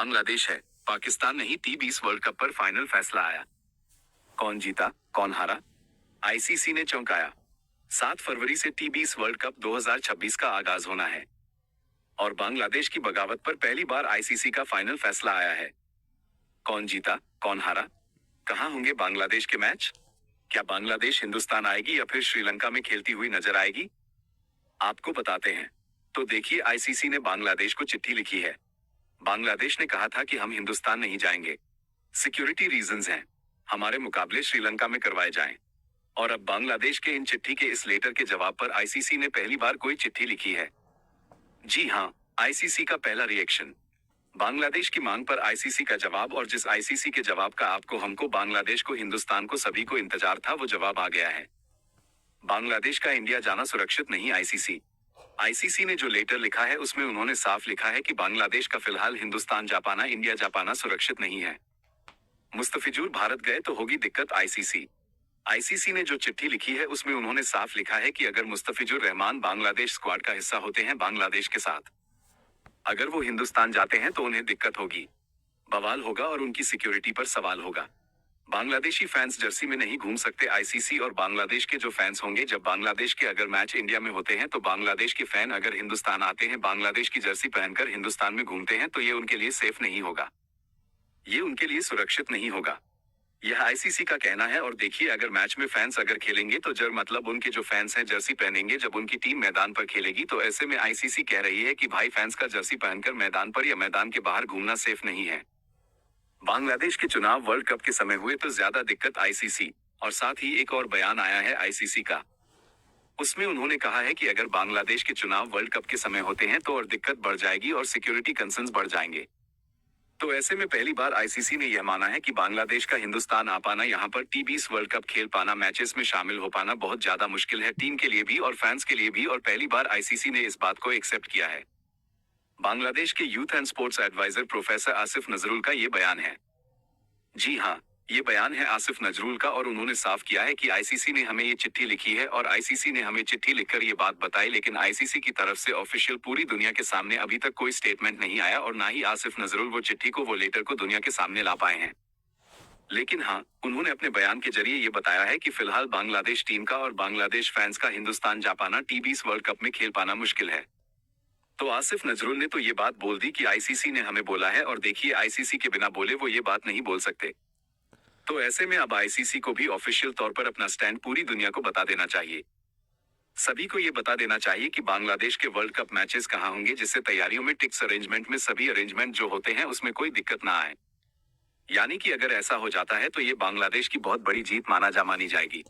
बांग्लादेश है, पाकिस्तान नहीं। T20 world cup पर फाइनल फैसला आया। कौन जीता, कौन हारा, आईसीसी ने चौंकाया। 7 फरवरी से T20 वर्ल्ड कप 2026 का आगाज होना है और बांग्लादेश की बगावत पर पहली बार आईसीसी का फाइनल फैसला आया है। कौन जीता, कौन हारा, कहां होंगे बांग्लादेश के मैच, क्या बांग्लादेश हिंदुस्तान आएगी या फिर श्रीलंका में खेलती हुई नजर आएगी, आपको बताते हैं। तो देखिए, आईसीसी ने बांग्लादेश को चिट्ठी लिखी है। बांग्लादेश ने कहा था कि हम हिंदुस्तान नहीं जाएंगे, सिक्योरिटी रीजंस हैं, हमारे मुकाबले श्रीलंका में करवाए जाएं। और अब बांग्लादेश के इन चिट्ठी के इस लेटर के जवाब पर आईसीसी ने पहली बार कोई चिट्ठी लिखी है। जी हां, आईसीसी का पहला रिएक्शन। बांग्लादेश की मांग पर आईसीसी का जवाब, और जिस आईसीसी के जवाब का आपको, हमको, बांग्लादेश को, हिंदुस्तान को, सभी को इंतजार था, वो जवाब आ गया है। बांग्लादेश का इंडिया जाना सुरक्षित नहीं। आईसीसी ने जो लेटर लिखा है उसमें उन्होंने साफ लिखा है कि बांग्लादेश का फिलहाल हिंदुस्तान जा पाना, इंडिया जा पाना सुरक्षित नहीं है। मुस्तफिजुर भारत गए तो होगी दिक्कत। आईसीसी ने जो चिट्ठी लिखी है उसमें उन्होंने साफ लिखा है कि अगर मुस्तफिजुर रहमान बांग्लादेश स्क्वाड का हिस्सा होते हैं बांग्लादेश के साथ, अगर वो हिंदुस्तान जाते हैं तो उन्हें दिक्कत होगी, बवाल होगा और उनकी सिक्योरिटी पर सवाल होगा। बांग्लादेशी फैंस जर्सी में नहीं घूम सकते। आईसीसी और बांग्लादेश के जो फैंस होंगे, जब बांग्लादेश के अगर मैच इंडिया में होते हैं तो बांग्लादेश के फैन अगर हिंदुस्तान आते हैं, बांग्लादेश की जर्सी पहनकर हिंदुस्तान में घूमते हैं, तो ये उनके लिए सेफ नहीं होगा, ये उनके लिए सुरक्षित नहीं होगा। यह आईसीसी का कहना है। और देखिए, अगर मैच में फैंस अगर खेलेंगे तो मतलब उनके जो फैंस हैं जर्सी पहनेंगे जब उनकी टीम मैदान पर खेलेगी, तो ऐसे में आईसीसी कह रही है कि भाई, फैंस का जर्सी पहनकर मैदान पर या मैदान के बाहर घूमना सेफ नहीं है। बांग्लादेश के चुनाव वर्ल्ड कप के समय हुए तो ज्यादा दिक्कत आईसीसी। और साथ ही एक और बयान आया है आईसीसी का, उसमें उन्होंने कहा है कि अगर बांग्लादेश के चुनाव वर्ल्ड कप के समय होते हैं तो और दिक्कत बढ़ जाएगी और सिक्योरिटी कंसर्न्स बढ़ जाएंगे। तो ऐसे में पहली बार आईसीसी ने यह माना है कि बांग्लादेश का हिंदुस्तान आ पाना, यहाँ पर T20 वर्ल्ड कप खेल पाना, मैचेस में शामिल हो पाना बहुत ज्यादा मुश्किल है, टीम के लिए भी और फैंस के लिए भी। और पहली बार आईसीसी ने इस बात को एक्सेप्ट किया है। बांग्लादेश के youth and sports adviser professor Asif Nazrul का ये बयान है। जी हाँ, ये बयान है आसिफ नजरुल का, और उन्होंने साफ किया है कि आईसीसी ने हमें ये चिट्ठी लिखी है और आईसीसी ने हमें चिट्ठी लिखकर ये बात बताई, लेकिन आईसीसी की तरफ से ऑफिशियल पूरी दुनिया के सामने अभी तक कोई स्टेटमेंट नहीं आया और ना ही आसिफ नजरुल वो चिट्ठी को, वो लेटर को दुनिया के सामने ला पाए हैं। लेकिन हाँ, उन्होंने अपने बयान के जरिए ये बताया है कि फिलहाल बांग्लादेश टीम का और बांग्लादेश फैंस का हिंदुस्तान जा पाना, T20 वर्ल्ड कप में खेल पाना मुश्किल है। तो आसिफ नजरुल ने तो ये बात बोल दी कि आईसीसी ने हमें बोला है, और देखिए, आईसीसी के बिना बोले वो ये बात नहीं बोल सकते। तो ऐसे में अब आईसीसी को भी ऑफिशियल तौर पर अपना स्टैंड पूरी दुनिया को बता देना चाहिए। सभी को ये बता देना चाहिए कि बांग्लादेश के वर्ल्ड कप मैचेस कहां होंगे, जिससे तैयारियों में, टिक्स अरेंजमेंट में, सभी अरेंजमेंट जो होते हैं उसमें कोई दिक्कत ना आए। यानी कि अगर ऐसा हो जाता है तो ये बांग्लादेश की बहुत बड़ी जीत मानी जाएगी।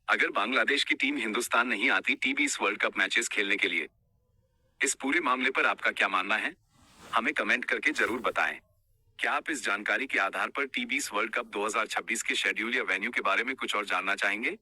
अगर बांग्लादेश की टीम हिंदुस्तान नहीं आती T20 वर्ल्ड कप मैचेस खेलने के लिए। इस पूरे मामले पर आपका क्या मानना है, हमें कमेंट करके जरूर बताएं। क्या आप इस जानकारी के आधार पर T20 वर्ल्ड कप 2026 के शेड्यूल या वेन्यू के बारे में कुछ और जानना चाहेंगे?